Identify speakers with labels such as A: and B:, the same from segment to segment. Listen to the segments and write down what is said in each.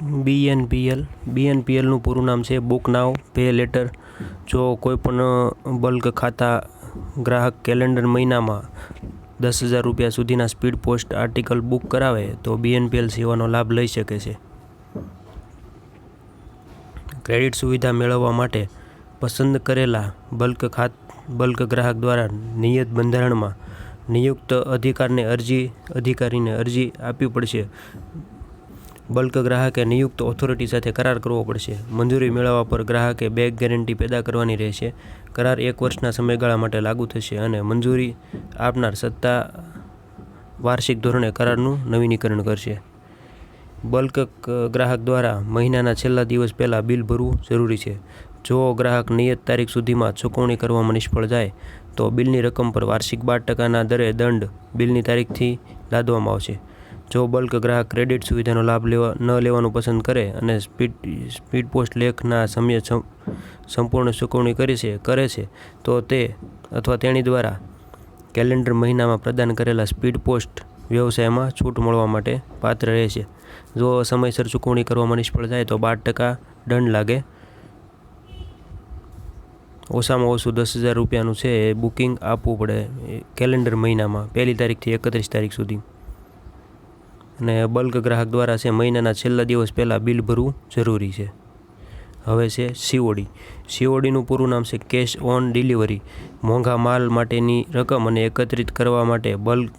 A: બીએનપીએલનું પૂરું નામ છે બુક નાવ પે લેટર. જો કોઈપણ બલ્ક ખાતા ગ્રાહક કેલેન્ડર મહિનામાં 10,000 રૂપિયા સુધીના સ્પીડ પોસ્ટ આર્ટિકલ બુક કરાવે તો બીએનપીએલ સેવાનો લાભ લઈ શકે છે. ક્રેડિટ સુવિધા મેળવવા માટે પસંદ કરેલા બલ્ક ગ્રાહક દ્વારા નિયત બંધારણમાં નિયુક્ત અધિકારીને અરજી આપવી પડશે. બલ્ક ગ્રાહકે નિયુક્ત ઓથોરિટી સાથે કરાર કરવો પડશે. મંજૂરી મેળવવા પર ગ્રાહકે બેક ગેરંટી પેદા કરવાની રહેશે. કરાર 1 વર્ષના સમયગાળા માટે લાગુ થશે અને મંજૂરી આપનાર સત્તા વાર્ષિક ધોરણે કરારનું નવીનીકરણ કરશે. બલ્ક ગ્રાહક દ્વારા મહિનાના છેલ્લા દિવસ પહેલાં બિલ ભરવું જરૂરી છે. જો ગ્રાહક નિયત તારીખ સુધીમાં ચૂકવણી કરવામાં નિષ્ફળ જાય તો બિલની રકમ પર વાર્ષિક 12%ના દરે દંડ બિલની તારીખથી લાદવામાં આવશે. જો બલ્ક ગ્રાહક ક્રેડિટ સુવિધાનો લાભ ન લેવાનું પસંદ કરે અને સ્પીડ પોસ્ટ લેખના સમયે સંપૂર્ણ ચૂકવણી કરે છે તો તે અથવા તેણી દ્વારા કેલેન્ડર મહિનામાં પ્રદાન કરેલા સ્પીડ પોસ્ટ વ્યવસાયમાં છૂટ મળવા માટે પાત્ર રહેશે. જો સમયસર ચૂકવણી કરવામાં નિષ્ફળ જાય તો 12% દંડ લાગે. ઓછામાં ઓછું 10,000 રૂપિયાનું છે એ બુકિંગ આપવું પડે કેલેન્ડર મહિનામાં 1 તારીખથી 31 તારીખ સુધી. અને બલ્ક ગ્રાહક દ્વારા છે મહિનાના છેલ્લા દિવસ પહેલાં બિલ ભરવું જરૂરી છે. હવે છે સીઓડીનું પૂરું નામ છે કેશ ઓન ડિલિવરી. મોંઘા માલ માટેની રકમ અને એકત્રિત કરવા માટે બલ્ક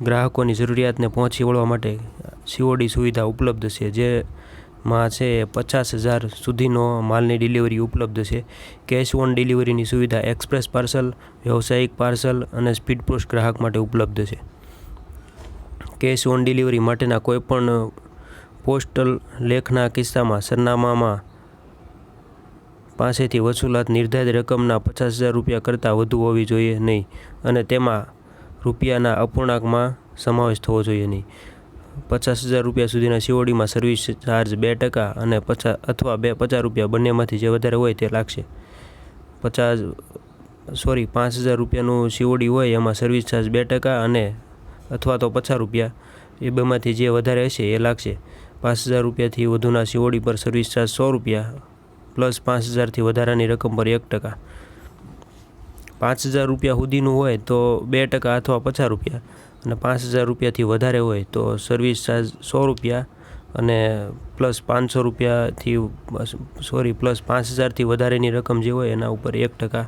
A: ગ્રાહકોની જરૂરિયાતને પહોંચી વળવા માટે સીઓડી સુવિધા ઉપલબ્ધ છે. જેમાં છે 50,000 સુધીનો માલની ડિલિવરી ઉપલબ્ધ છે. કેશ ઓન ડિલિવરીની સુવિધા એક્સપ્રેસ પાર્સલ, વ્યવસાયિક પાર્સલ અને સ્પીડ પોસ્ટ ગ્રાહક માટે ઉપલબ્ધ છે. કેશ ઓન ડિલિવરી માટેના કોઈપણ પોસ્ટલ લેખના કિસ્સામાં સરનામામાં પાસેથી વસૂલાત નિર્ધારિત રકમના 50,000 રૂપિયા કરતાં વધુ હોવી જોઈએ નહીં અને તેમાં રૂપિયાના અપૂર્ણાંકમાં સમાવેશ થવો જોઈએ નહીં. 50,000 રૂપિયા સુધીના સીઓડીમાં સર્વિસ ચાર્જ 2% અને 50 રૂપિયા બંનેમાંથી જે વધારે હોય તે લાગશે. 5,000 રૂપિયાનું સીઓડી હોય એમાં સર્વિસ ચાર્જ 2% અને અથવા તો 50 રૂપિયા એ બેમાંથી જે વધારે હશે એ લાગશે. 5,000 રૂપિયાથી વધુના સીઓડી પર સર્વિસ ચાર્જ 100 રૂપિયા પ્લસ 5,000થી વધારાની રકમ પર 1%. 5,000 રૂપિયા સુધીનું હોય તો 2% અથવા 50 રૂપિયા અને 5,000 રૂપિયાથી વધારે હોય તો સર્વિસ ચાર્જ 100 રૂપિયા અને પ્લસ 5,000થી વધારેની રકમ જે હોય એના ઉપર 1%.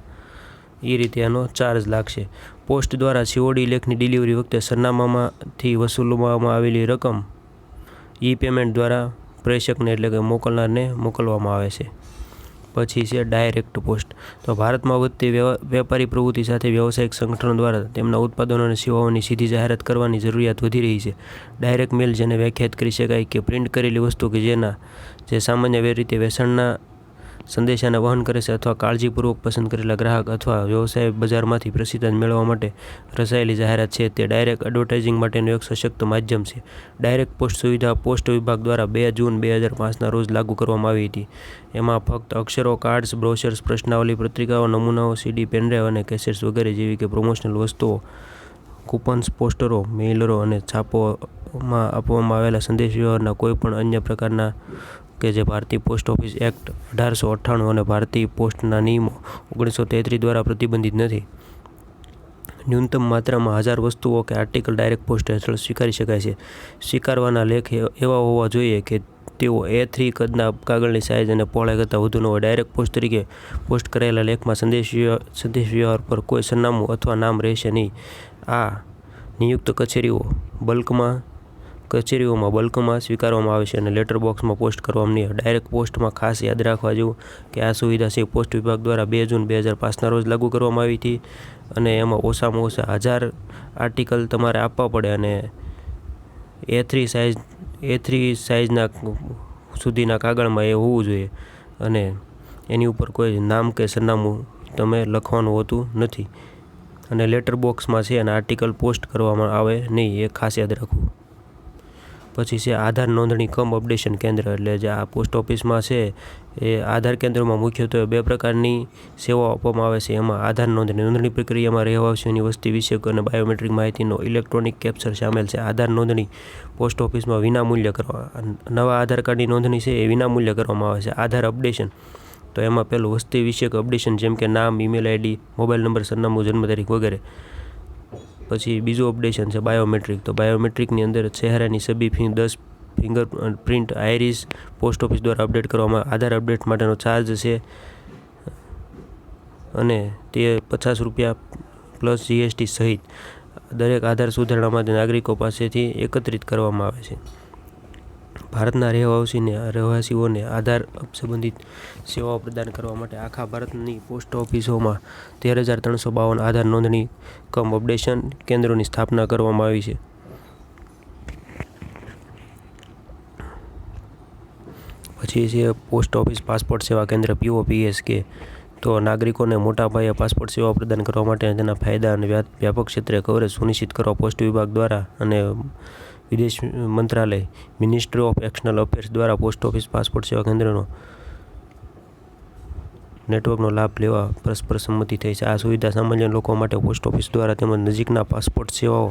A: એ રીતે એનો ચાર્જ લાગશે. પોસ્ટ દ્વારા સીઓડી લેખની ડિલિવરી વખતે સરનામામાંથી વસૂલવામાં આવેલી રકમ પેમેન્ટ દ્વારા પ્રેષકને એટલે કે મોકલનારને મોકલવામાં આવે છે. પછી છે ડાયરેક્ટ પોસ્ટ. તો ભારતમાં વધતી વેપારી પ્રવૃત્તિ સાથે વ્યવસાયિક સંગઠનો દ્વારા તેમના ઉત્પાદનો અને સેવાઓની સીધી જાહેરાત કરવાની જરૂરિયાત વધી રહી છે. ડાયરેક્ટ મેલ, જેને વ્યાખ્યાયિત કરી શકાય કે પ્રિન્ટ કરેલી વસ્તુ કે જે સામાન્ય રીતે વેચાણના સંદેશાને વહન કરે છે અથવા કાળજીપૂર્વક પસંદ કરેલા ગ્રાહક અથવા વ્યવસાય બજારમાંથી પ્રસિદ્ધ મેળવવા માટે રચાયેલી જાહેરાત છે. તે ડાયરેક્ટ એડવર્ટાઇઝિંગ માટેનું એક સશક્ત માધ્યમ છે. ડાયરેક્ટ પોસ્ટ સુવિધા પોસ્ટ વિભાગ દ્વારા 2 જૂન 2005ના રોજ લાગુ કરવામાં આવી હતી. એમાં ફક્ત અક્ષરો, કાર્ડ્સ, બ્રોશર્સ, પ્રશ્નાવલી, પત્રિકાઓ, નમૂનાઓ, સીડી, પેનડ્રાઈવ અને કેસેટ્સ વગેરે જેવી કે પ્રમોશનલ વસ્તુઓ, કૂપન્સ, પોસ્ટરો, મેઇલરો અને છાપવામાં આપવામાં આવેલા સંદેશાવ્યવહારના કોઈપણ અન્ય પ્રકારના કે જે ભારતીય પોસ્ટ ઓફિસ એક્ટ 1898 અને ભારતીય પોસ્ટના નિયમો 1933 દ્વારા પ્રતિબંધિત નથી. ન્યૂનતમ માત્રામાં 1000 વસ્તુઓ કે આર્ટિકલ ડાયરેક્ટ પોસ્ટ હેઠળ સ્વીકારી શકાય છે. સ્વીકારવાના લેખ એવા હોવા જોઈએ કે તેઓ A3 કદના કાગળની સાઇઝ અને પહોળાઈ કરતાં વધુ ન હોય. ડાયરેક્ટ પોસ્ટ તરીકે પોસ્ટ કરાયેલા લેખમાં સંદેશાવ્યવહાર પર કોઈ સરનામું અથવા નામ રહેશે નહીં. આ નિયુક્ત કચેરીઓમાં બલ્કમાં સ્વીકારવામાં આવે છે અને લેટર બોક્સમાં પોસ્ટ કરવામાં નહીં આવે. ડાયરેક્ટ પોસ્ટમાં ખાસ યાદ રાખવા જેવું કે આ સુવિધા છે પોસ્ટ વિભાગ દ્વારા 2 જૂન 2005ના રોજ લાગુ કરવામાં આવી હતી અને એમાં ઓછામાં ઓછા 1000 આર્ટિકલ તમારે આપવા પડે અને A3 સાઇઝના સુધીના કાગળમાં એ હોવું જોઈએ અને એની ઉપર કોઈ નામ કે સરનામું તમે લખવાનું હોતું નથી અને લેટર બોક્સમાં છે અને આર્ટિકલ પોસ્ટ કરવામાં આવે નહીં, એ ખાસ યાદ રાખવું. પછી છે આધાર નોંધણી કમ અપડેશન કેન્દ્ર, એટલે જે આ પોસ્ટ ઓફિસમાં છે એ આધાર કેન્દ્રમાં મુખ્યત્વે 2 પ્રકારની સેવાઓ આપવામાં આવે છે. એમાં આધાર નોંધણી પ્રક્રિયામાં રહેવાસીઓની વસ્તી વિષયક અને બાયોમેટ્રિક માહિતીનો ઇલેક્ટ્રોનિક કેપ્ચર સામેલ છે. આધાર નોંધણી પોસ્ટ ઓફિસમાં વિનામૂલ્ય નવા આધાર કાર્ડની નોંધણી છે એ વિનામૂલ્ય કરવામાં આવે છે. આધાર અપડેશન, તો એમાં પેલું વસ્તી વિષયક અપડેશન, જેમ કે નામ, ઈમેલ આઈડી, મોબાઈલ નંબર, સરનામું, જન્મ તારીખ વગેરે. પછી બીજું અપડેશન છે બાયોમેટ્રિક, તો બાયોમેટ્રિકની અંદર ચહેરાની છબી, 10 ફિંગરપ્રિન્ટ, આઈરિસ પોસ્ટ ઓફિસ દ્વારા અપડેટ કરવામાં. આધાર અપડેટ માટેનો ચાર્જ છે અને તે ₹50 પ્લસ GST સહિત દરેક આધાર સુધારણા માટે નાગરિકો પાસેથી એકત્રિત કરવામાં આવે છે. ભારતના રહેવાસીઓને આધાર સંબંધિત સેવાઓ પ્રદાન કરવા માટે આખા ભારતની પોસ્ટ ઓફિસોમાં 13,352 આધાર નોંધણી કમ અપડેશન કેન્દ્રોની સ્થાપના કરવામાં આવી છે. પછી છે પોસ્ટ ઓફિસ પાસપોર્ટ સેવા કેન્દ્ર POPSK, તો નાગરિકોને મોટા પાયે પાસપોર્ટ સેવાઓ પ્રદાન કરવા માટે તેના ફાયદા અને વ્યાપક ક્ષેત્રે કવરેજ સુનિશ્ચિત કરવા પોસ્ટ વિભાગ દ્વારા અને વિદેશ મંત્રાલય, મિનિસ્ટ્રી ઓફ એક્સટર્નલ અફેર્સ દ્વારા પોસ્ટ ઓફિસ પાસપોર્ટ સેવા કેન્દ્રનો નેટવર્કનો લાભ લેવા પરસ્પર સંમતિ થઈ છે. આ સુવિધા સામાન્ય લોકો માટે પોસ્ટ ઓફિસ દ્વારા તેમજ નજીકના પાસપોર્ટ સેવાઓ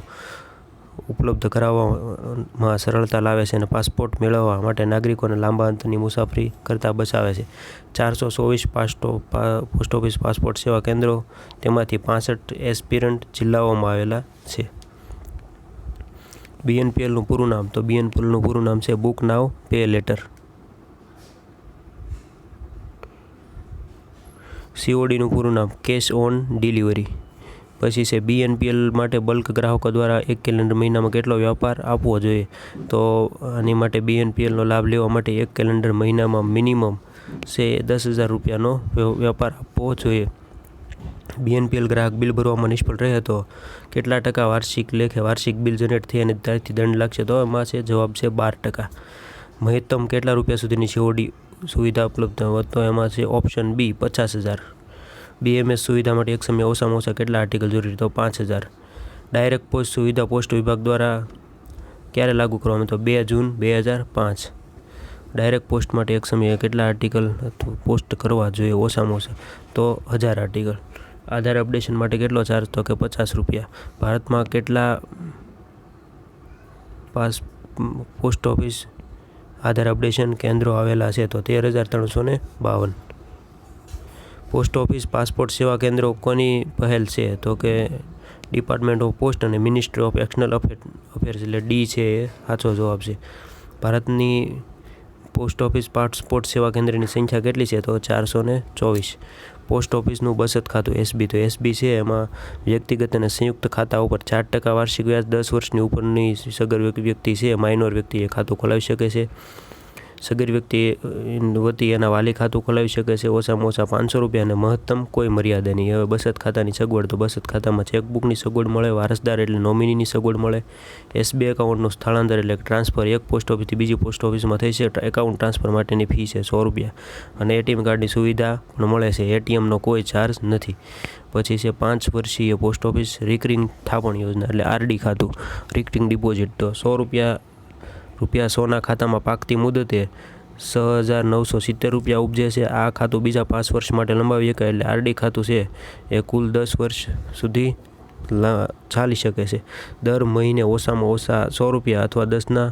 A: ઉપલબ્ધ કરાવવામાં સરળતા લાવે છે અને પાસપોર્ટ મેળવવા માટે નાગરિકોને લાંબા અંતરની મુસાફરી કરતાં બચાવે છે. 424 પોસ્ટ ઓફિસ પાસપોર્ટ સેવા કેન્દ્રો, તેમાંથી 65 એસ્પિરન્ટ જિલ્લાઓમાં આવેલા છે. BNPLનું પૂરું નામ, તો BNPLનું પૂરું નામ છે બુક નાવ પે લેટર. CODનું પૂરું નામ કેશ ઓન ડિલિવરી. પછી છે BNPL માટે બલ્ક ગ્રાહકો દ્વારા એક કેલેન્ડર મહિનામાં કેટલો વ્યાપાર આપવો જોઈએ, તો આની માટે BNPLનો લાભ લેવા માટે એક કેલેન્ડર મહિનામાં મિનિમમ છે ₹10,000નો વ્યાપાર આપવો જોઈએ. BNPL ગ્રાહક બિલ ભરવામાં નિષ્ફળ રહે તો કેટલા ટકા વાર્ષિક બિલ જનરેટ થઈ અને ત્યારથી દંડ લાગશે, તો એમાં છે જવાબ છે 12%. મહત્તમ કેટલા રૂપિયા સુધીની COD સુવિધા ઉપલબ્ધ, તો એમાં છે ઓપ્શન B 50,000. BMS સુવિધા માટે એક સમયે ઓછામાં ઓછા કેટલા આર્ટિકલ જરૂરી, તો 5,000. ડાયરેક્ટ પોસ્ટ સુવિધા પોસ્ટ વિભાગ દ્વારા ક્યારે લાગુ કરવામાં, તો 2 જૂન 2005. ડાયરેક્ટ પોસ્ટ માટે એક સમયે કેટલા આર્ટિકલ પોસ્ટ કરવા જોઈએ ઓછામાં ઓછા, તો 1000 આર્ટિકલ. આધાર અપડેશન માટે કેટલો ચાર્જ, તો કે ₹50. ભારતમાં કેટલા પોસ્ટ ઓફિસ આધાર અપડેશન કેન્દ્રો આવેલા છે, તો 13,352. પોસ્ટ ઓફિસ પાસપોર્ટ સેવા કેન્દ્રો કોની પહેલ છે, તો કે ડિપાર્ટમેન્ટ ઓફ પોસ્ટ અને મિનિસ્ટ્રી ઓફ એક્સટર્નલ અફેર્સ, એટલે D છે એ સાચો જવાબ છે. ભારતની પોસ્ટ ઓફિસ પાસપોર્ટ સેવા કેન્દ્રની સંખ્યા કેટલી છે, તો 424. પોસ્ટ ઓફિસનું બચત ખાતું SB, તો SB છે એમાં વ્યક્તિગત અને સંયુક્ત ખાતા ઉપર 4% વાર્ષિક વ્યાજ 10 વર્ષની ઉપરની સગર્ભ વ્યક્તિ છે, માઇનોર વ્યક્તિ એ ખાતું ખોલાવી શકે છે. સગીર વ્યક્તિ વતી એના વાલી ખાતું ખોલાવી શકે છે. ઓછામાં ઓછા ₹500 અને મહત્તમ કોઈ મર્યાદા નહીં. હવે બચત ખાતાની સગવડ, તો બચત ખાતામાં ચેકબુકની સગવડ મળે, વારસદાર એટલે નોમિનીની સગવડ મળે, SB એકાઉન્ટનું સ્થળાંતર એટલે ટ્રાન્સફર એક પોસ્ટ ઓફિસથી બીજી પોસ્ટ ઓફિસમાં થઈ છે. એકાઉન્ટ ટ્રાન્સફર માટેની ફી છે ₹100 અને ATM કાર્ડની સુવિધા પણ મળે છે. ATMનો કોઈ ચાર્જ નથી. પછી છે 5 વર્ષીય પોસ્ટ ઓફિસ રિકરિંગ થાપણ યોજના, એટલે RD ખાતું, રિકરિંગ ડિપોઝિટ, તો ₹100 સોના ખાતામાં પાકતી મુદતે ₹6,970 ઉપજે છે. આ ખાતું બીજા 5 વર્ષ માટે લંબાવી શકાય, એટલે RD ખાતું છે એ કુલ 10 વર્ષ સુધી ચાલી શકે છે. દર મહિને ઓછામાં ઓછા ₹100 અથવા 10ના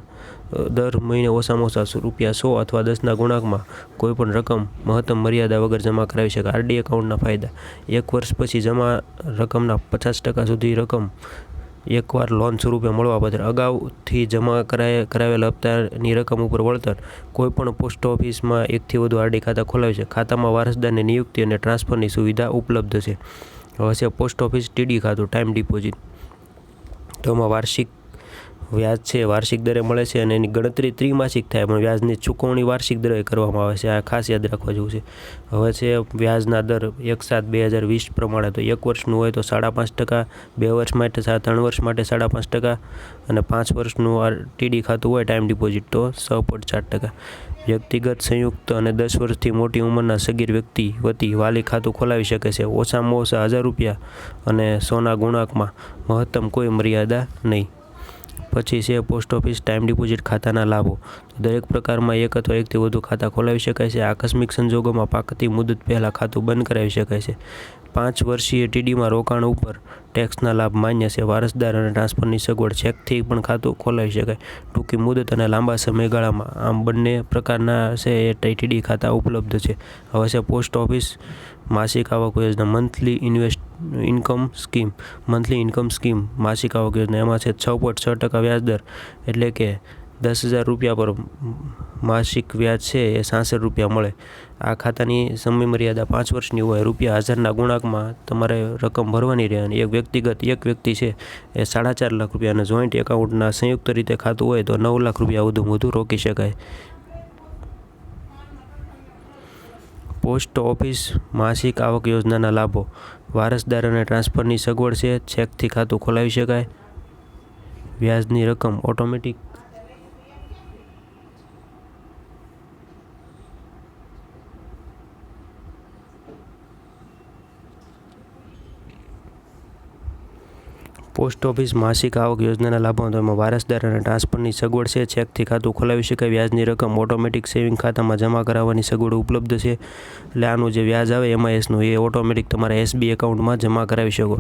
A: દર મહિને ઓછામાં ઓછા ₹100 અથવા 10ના ગુણાંકમાં કોઈપણ રકમ મહત્તમ મર્યાદા વગર જમા કરાવી શકાય. RD એકાઉન્ટના ફાયદા: 1 વર્ષ પછી જમા રકમના 50% સુધી રકમ એકવાર લોન સ્વરૂપે મળવાપાત્ર. અગાઉથી જમા કરાવેલ હપ્તાની રકમ ઉપર વળતર. કોઈપણ પોસ્ટ ઓફિસમાં એકથી વધુ RD ખાતા ખોલાવી છે. ખાતામાં વારસદારની નિયુક્તિ અને ટ્રાન્સફરની સુવિધા ઉપલબ્ધ છે. હવે છે પોસ્ટ ઓફિસ TD ખાતું, ટાઈમ ડિપોઝિટ, તો એમાં વાર્ષિક વ્યાજ છે વાર્ષિક દરે મળે છે અને એની ગણતરી ત્રિમાસિક થાય, પણ વ્યાજની ચૂકવણી વાર્ષિક દરે કરવામાં આવે છે. આ ખાસ યાદ રાખવા જેવું છે. હવે છે વ્યાજના દર 1/7/2020 પ્રમાણે, તો 1 વર્ષનું હોય તો 5.5%, 2 વર્ષ માટે 3 વર્ષ માટે 5.5% અને 5 વર્ષનું TD ખાતું હોય ટાઈમ ડિપોઝિટ તો 6.4%. વ્યક્તિગત, સંયુક્ત અને 10 વર્ષથી મોટી ઉંમરના સગીર વ્યક્તિ વતી વાલી ખાતું ખોલાવી શકે છે. ઓછામાં ઓછા ₹1,000 અને 100ના ગુણાંકમાં, મહત્તમ કોઈ મર્યાદા નહીં. પછી છે પોસ્ટ ઓફિસ ટાઈમ ડિપોઝિટ ખાતાના લાભો. દરેક પ્રકારમાં એક અથવા એકથી વધુ ખાતા ખોલાવી શકાય છે. આકસ્મિક સંજોગોમાં પાકતી મુદત પહેલાં ખાતું બંધ કરાવી શકાય છે. 5 વર્ષીય ટીડીમાં રોકાણ ઉપર ટેક્સના લાભ માન્ય છે. વારસદાર અને ટ્રાન્સફરની સગવડ. ચેકથી પણ ખાતું ખોલાવી શકાય. ટૂંકી મુદત અને લાંબા સમયગાળામાં આમ બંને પ્રકારના છે એ ટીડી ખાતા ઉપલબ્ધ છે. હવે છે પોસ્ટ ઓફિસ માસિક આવક યોજના. મંથલી ઇન્કમ સ્કીમ માસિક આવક યોજના. એમાં છે 6.6% વ્યાજદર, એટલે કે 10,000 રૂપિયા પર માસિક વ્યાજ છે એ 66 રૂપિયા મળે. આ ખાતાની સમય મર્યાદા 5 વર્ષની હોય. ₹1000ના ગુણાંકમાં તમારે રકમ ભરવાની રહે. અને એક વ્યક્તિ છે એ 4.5 લાખ રૂપિયા અને જોઈન્ટ એકાઉન્ટના સંયુક્ત રીતે ખાતું હોય તો 9 લાખ રૂપિયા વધુમાં વધુ રોકી શકાય. પોસ્ટ ઓફિસ માસિક આવક યોજનાના લાભો. વારસદાર અને ટ્રાન્સફરની સગવડ છે. ચેકથી ખાતું ખોલાવી શકાય. વ્યાજની રકમ ઓટોમેટિક પોસ્ટ ઓફિસ માસિક આવક યોજનાના લાભો. એમાં વારસદાર અને ટ્રાન્સફરની સગવડ છે. ચેકથી ખાતું ખોલાવી શકાય. વ્યાજની રકમ ઓટોમેટિક સેવિંગ ખાતામાં જમા કરાવવાની સગવડ ઉપલબ્ધ છે. એટલે આનું જે વ્યાજ આવે MISનું એ ઓટોમેટિક તમારા SB એકાઉન્ટમાં જમા કરાવી શકો.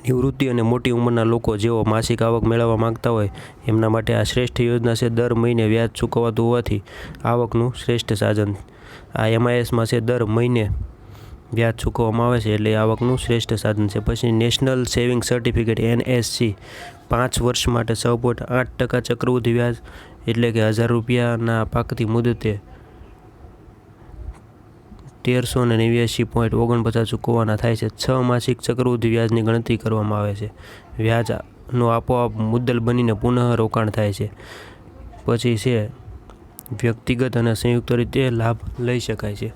A: નિવૃત્તિ અને મોટી ઉંમરના લોકો જેઓ માસિક આવક મેળવવા માંગતા હોય એમના માટે આ શ્રેષ્ઠ યોજના છે. દર મહિને વ્યાજ ચૂકવાતું હોવાથી આવકનું શ્રેષ્ઠ સાધન. આ MISમાં છે દર મહિને વ્યાજ ચૂકવવામાં આવે છે એટલે આવકનું શ્રેષ્ઠ સાધન છે. પછી નેશનલ સેવિંગ સર્ટિફિકેટ NSC 5 વર્ષ માટે 6.8% ચક્રવૃદ્ધિ વ્યાજ, એટલે કે 1000 રૂપિયાના પાકતી મુદતે 1389.49 ચૂકવવાના થાય છે. 6 માસિક ચક્રવૃદ્ધિ વ્યાજની ગણતરી કરવામાં આવે છે. વ્યાજનો આપોઆપ મુદ્દલ બનીને પુનઃ રોકાણ થાય છે. પછી છે વ્યક્તિગત અને સંયુક્ત રીતે લાભ લઈ શકાય છે.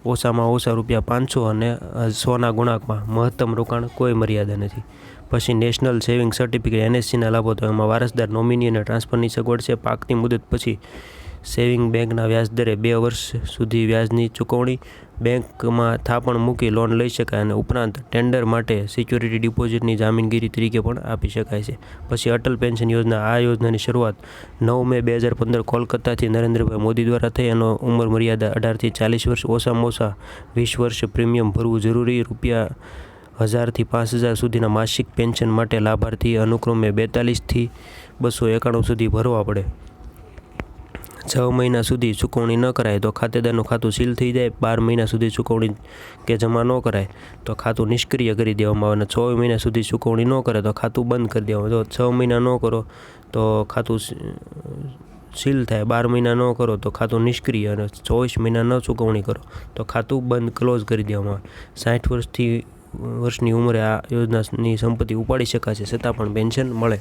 A: ઓછામાં ઓછા ₹500 અને 100ના ગુણાંકમાં. મહત્તમ રોકાણ કોઈ મર્યાદા નથી. પછી નેશનલ સેવિંગ સર્ટિફિકેટ NSCના લાભો. તો એમાં વારસદાર, નોમિની અને ટ્રાન્સફરની સગવડ છે. પાકતી મુદત પછી સેવિંગ બેંકના વ્યાજદરે 2 વર્ષ સુધી વ્યાજની ચૂકવણી. બેંકમાં થાપણ મૂકી લોન લઈ શકાય. અને ઉપરાંત ટેન્ડર માટે સિક્યુરિટી ડિપોઝિટની જામીનગીરી તરીકે પણ આપી શકાય છે. પછી અટલ પેન્શન યોજના. આ યોજનાની શરૂઆત 9 મે 2015 કોલકાતાથી નરેન્દ્રભાઈ મોદી દ્વારા થઈ. એનો ઉંમર મર્યાદા 18 થી 40 વર્ષ. ઓછામાં ઓછા 20 વર્ષ પ્રીમિયમ ભરવું જરૂરી. ₹1000 થી 5000 સુધીના માસિક પેન્શન માટે લાભાર્થી અનુક્રમે 42 થી 291 સુધી ભરવા પડે. 6 મહિના સુધી ચૂકવણી ન કરાય તો ખાતેદારનું ખાતું સીલ થઈ જાય. 12 મહિના સુધી ચૂકવણી કે જમા ન કરાય તો ખાતું નિષ્ક્રિય કરી દેવામાં આવે. અને 24 મહિના સુધી ચૂકવણી ન કરે તો ખાતું બંધ કરી દેવામાં આવે. જો 6 મહિના ન કરો તો ખાતું સીલ થાય. 12 મહિના ન કરો તો ખાતું નિષ્ક્રિય. અને 24 મહિના ન ચૂકવણી કરો તો ખાતું બંધ ક્લોઝ કરી દેવામાં આવે. 60 વર્ષની ઉંમરે આ યોજનાની સંપત્તિ ઉપાડી શકાશે છતાં પણ પેન્શન મળે.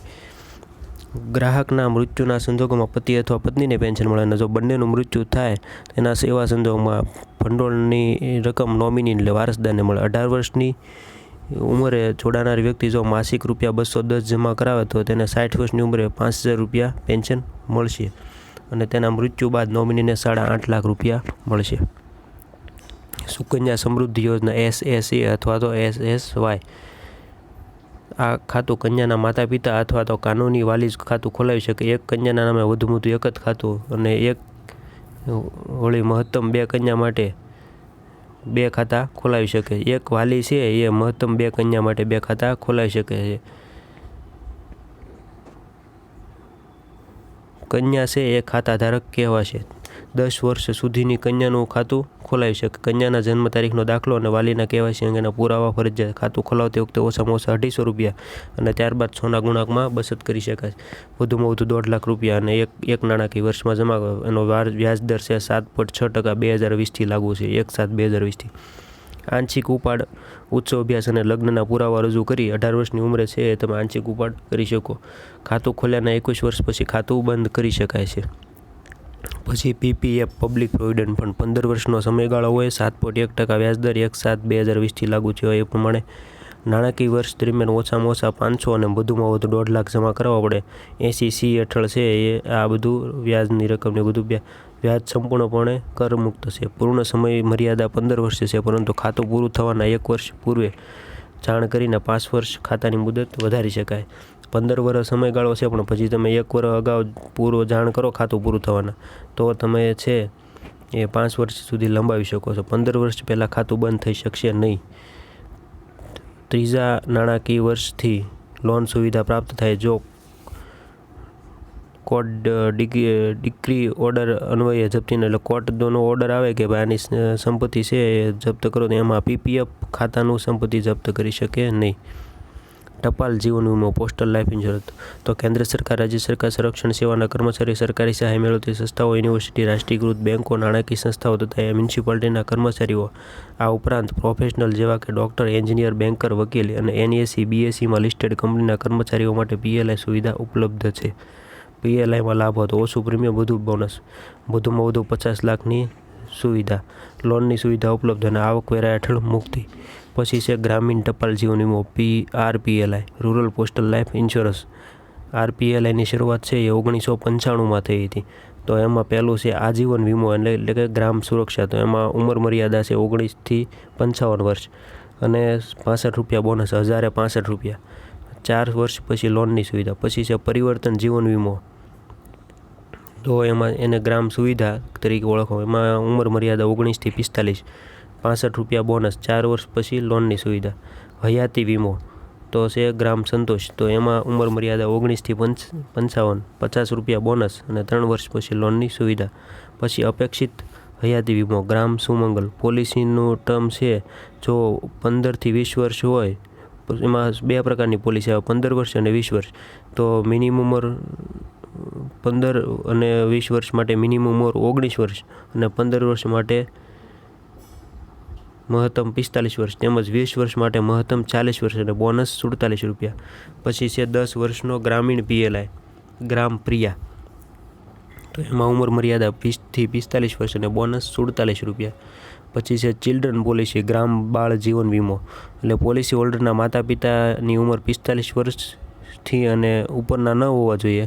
A: ગ્રાહકના મૃત્યુના સંજોગોમાં પતિ અથવા પત્નીને પેન્શન મળે. અને જો બંનેનું મૃત્યુ થાય તેના એવા સંજોગોમાં ભંડોળની રકમ નોમિની એટલે વારસદારને મળે. 18 વર્ષની ઉંમરે જોડાનાર વ્યક્તિ જો માસિક ₹210 જમા કરાવે તો તેને 60 વર્ષની ઉંમરે 5000 રૂપિયા પેન્શન મળશે. અને તેના મૃત્યુ બાદ નોમિનીને 8.5 લાખ રૂપિયા મળશે. સુકન્યા સમૃદ્ધિ યોજના SSA અથવા તો SSY. આ ખાતું કન્યાના માતા પિતા અથવા તો કાનૂની વાલી ખાતું ખોલાવી શકે. એક કન્યાના નામે વધુમાં વધુ એક જ ખાતું અને મહત્તમ 2 કન્યા માટે 2 ખાતા ખોલાવી શકે. એક વાલી છે એ મહત્તમ 2 કન્યા માટે 2 ખાતા ખોલાવી શકે છે. કન્યા છે એ ખાતા ધારક કહેવાશે. 10 વર્ષ સુધીની કન્યાનું ખાતું ખોલાવી શકે. કન્યાના જન્મ તારીખનો દાખલો અને વાલીના KYC અંગેના પુરાવા ફરજિયાત. ખાતું ખોલાવતી વખતે ઓછામાં ઓછા 250 રૂપિયા અને ત્યારબાદ 100ના ગુણાંકમાં બચત કરી શકાય. વધુમાં વધુ 1.5 લાખ રૂપિયા અને એક નાણાકીય વર્ષમાં જમા કરો. એનો વ્યાજદર છે 7.6% 2020થી લાગુ છે. 1/7/2020થી. આંશિક ઉપાડ, ઉચ્ચ અભ્યાસ અને લગ્નના પુરાવા રજૂ કરી 18 વર્ષની ઉંમરે છે એ તમે આંશિક ઉપાડ કરી શકો. ખાતું ખોલ્યાના 21 વર્ષ પછી ખાતું બંધ કરી શકાય છે. પછી PPF પબ્લિક પ્રોવિડન્ટ ફંડ. 15 વર્ષનો સમયગાળો હોય. 7.1% વ્યાજદર. 1/7/2020થી લાગુ થયો. એ પ્રમાણે નાણાકીય વર્ષ દરમિયાન ઓછામાં ઓછા 500 અને વધુમાં વધુ 1.5 લાખ જમા કરવા પડે. 80C હેઠળ છે એ આ બધું વ્યાજની રકમને બધું વ્યાજ સંપૂર્ણપણે કરમુક્ત છે. પૂર્ણ સમય મર્યાદા 15 વર્ષ છે, પરંતુ ખાતું પૂરું થવાના 1 વર્ષ પૂર્વે જાણ કરીને 5 વર્ષ ખાતાની મુદત વધારી શકાય. 15 વર્ષ સમયગાળો છે, પણ પછી તમે 1 વર્ષ અગાઉ પૂરો જાણ કરો ખાતું પૂરું થવાના, તો તમે છે એ 5 વર્ષ સુધી લંબાવી શકો છો. 15 વર્ષ પહેલાં ખાતું બંધ થઈ શકશે નહીં. ત્રીજા નાણાકીય વર્ષથી લોન સુવિધા પ્રાપ્ત થાય જો કોર્ટ ડિક્રી ઓર્ડર અન્વયે જપ્તીનો, એટલે કોર્ટનો ઓર્ડર આવે કે ભાઈ આની સંપત્તિ છે એ જપ્ત કરો, તો એમાં પીપીએફ ખાતાનું સંપત્તિ જપ્ત કરી શકે નહીં. ટપાલ જીવન વીમો, પોસ્ટલ લાઈફ ઇન્સ્યોરન્સ. તો કેન્દ્ર સરકાર, રાજ્ય સરકાર, સંરક્ષણ સેવાના કર્મચારી, સરકારી સહાય મેળવતી સંસ્થાઓ, યુનિવર્સિટી, રાષ્ટ્રીયકૃત બેન્કો, નાણાકીય સંસ્થાઓ તથા મ્યુનિસિપાલિટીના કર્મચારીઓ, આ ઉપરાંત પ્રોફેશનલ જેવા કે ડૉક્ટર, એન્જિનિયર, બેન્કર, વકીલ અને એનએસસી, બીએસસીમાં લિસ્ટેડ કંપનીના કર્મચારીઓ માટે પીએલઆઈ સુવિધા ઉપલબ્ધ છે. પીએલઆઈમાં લાભ હતો ઓછું પ્રીમિયમ, વધુ બોનસ, વધુમાં વધુ 50 લાખની સુવિધા, લોનની સુવિધા ઉપલબ્ધ અને આવકવેરા હેઠળ મુક્તિ. પછી છે ગ્રામીણ ટપાલ જીવન વીમો આરપીએલઆઈ, રૂરલ પોસ્ટલ લાઈફ ઇન્સ્યોરન્સ. આરપીએલઆઈની શરૂઆત છે એ 1995માં થઈ હતી. તો એમાં પહેલું છે આજીવન વીમો એટલે કે ગ્રામ સુરક્ષા. તો એમાં ઉંમર મર્યાદા છે 19 થી 55 વર્ષ અને ₹65 બોનસ, ₹1065, 4 વર્ષ પછી લોનની સુવિધા. પછી છે પરિવર્તન જીવન વીમો, તો એમાં એને ગ્રામ સુવિધા તરીકે ઓળખો. એમાં ઉંમર મર્યાદા 19 થી 45, ₹65 બોનસ, 4 વર્ષ પછી લોનની સુવિધા. હયાતી વીમો તો છે ગ્રામ સંતોષ, તો એમાં ઉંમર મર્યાદા 19 થી 55, ₹50 બોનસ અને 3 વર્ષ પછી લોનની સુવિધા. પછી અપેક્ષિત હયાતી વીમો ગ્રામ સુમંગલ, પોલિસીનું ટર્મ છે જો 15 થી 20 વર્ષ હોય, એમાં 2 પ્રકારની પોલિસી આવે, 15 વર્ષ અને 20 વર્ષ. તો મિનિમમ ઉંમર 15 અને 20 વર્ષ માટે મિનિમમ ઉંમર 19 વર્ષ અને 15 વર્ષ માટે મહત્તમ 45 વર્ષ, તેમજ 20 વર્ષ માટે મહત્તમ 40 વર્ષ અને બોનસ ₹47. પછી છે 10 વર્ષનો ગ્રામીણ પીએલઆઈ ગ્રામ પ્રિયા, તો એમાં ઉંમર મર્યાદા 20 થી 45 વર્ષ અને બોનસ ₹47. પછી છે ચિલ્ડ્રન પોલિસી ગ્રામ બાળ જીવન વીમો, એટલે પોલિસી હોલ્ડરના માતા પિતાની ઉંમર 45 વર્ષથી અને ઉપરના ન હોવા જોઈએ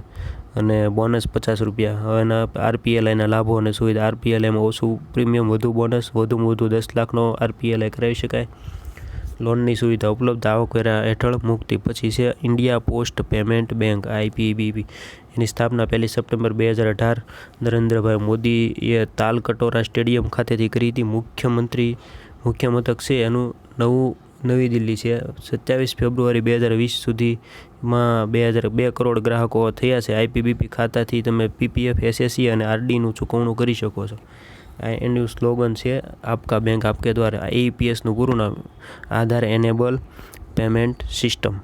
A: અને બોનસ ₹50. હવે એના આરપીએલઆઈના લાભો અને સુવિધા. આરપીએલઆઈમાં ઓછું પ્રીમિયમ, વધુ બોનસ, વધુમાં વધુ 10 લાખનો આરપીએલઆઈ કરાવી શકાય. લોનની સુવિધા ઉપલબ્ધ, આવકવેરા હેઠળ મુક્તિ. પછી છે ઇન્ડિયા પોસ્ટ પેમેન્ટ બેંક આઈપીબીબી, એની સ્થાપના 1 સપ્ટેમ્બર 2018 નરેન્દ્રભાઈ મોદીએ તાલકટોરા સ્ટેડિયમ ખાતેથી કરી હતી. મુખ્ય મથક છે એનું નવી દિલ્હી છે. 27 ફેબ્રુઆરી 2020 સુધીમાં 2 કરોડ ગ્રાહકો થયા છે. આઈપીબીબી ખાતાથી તમે પીપીએફ, એસએસસી અને આરડીનું ચૂકવણું કરી શકો છો. એનું સ્લોગન છે આપકા બેંક આપકે દ્વારા. એઈપીએસનું પૂરું નામ આધાર એનેબલ પેમેન્ટ સિસ્ટમ.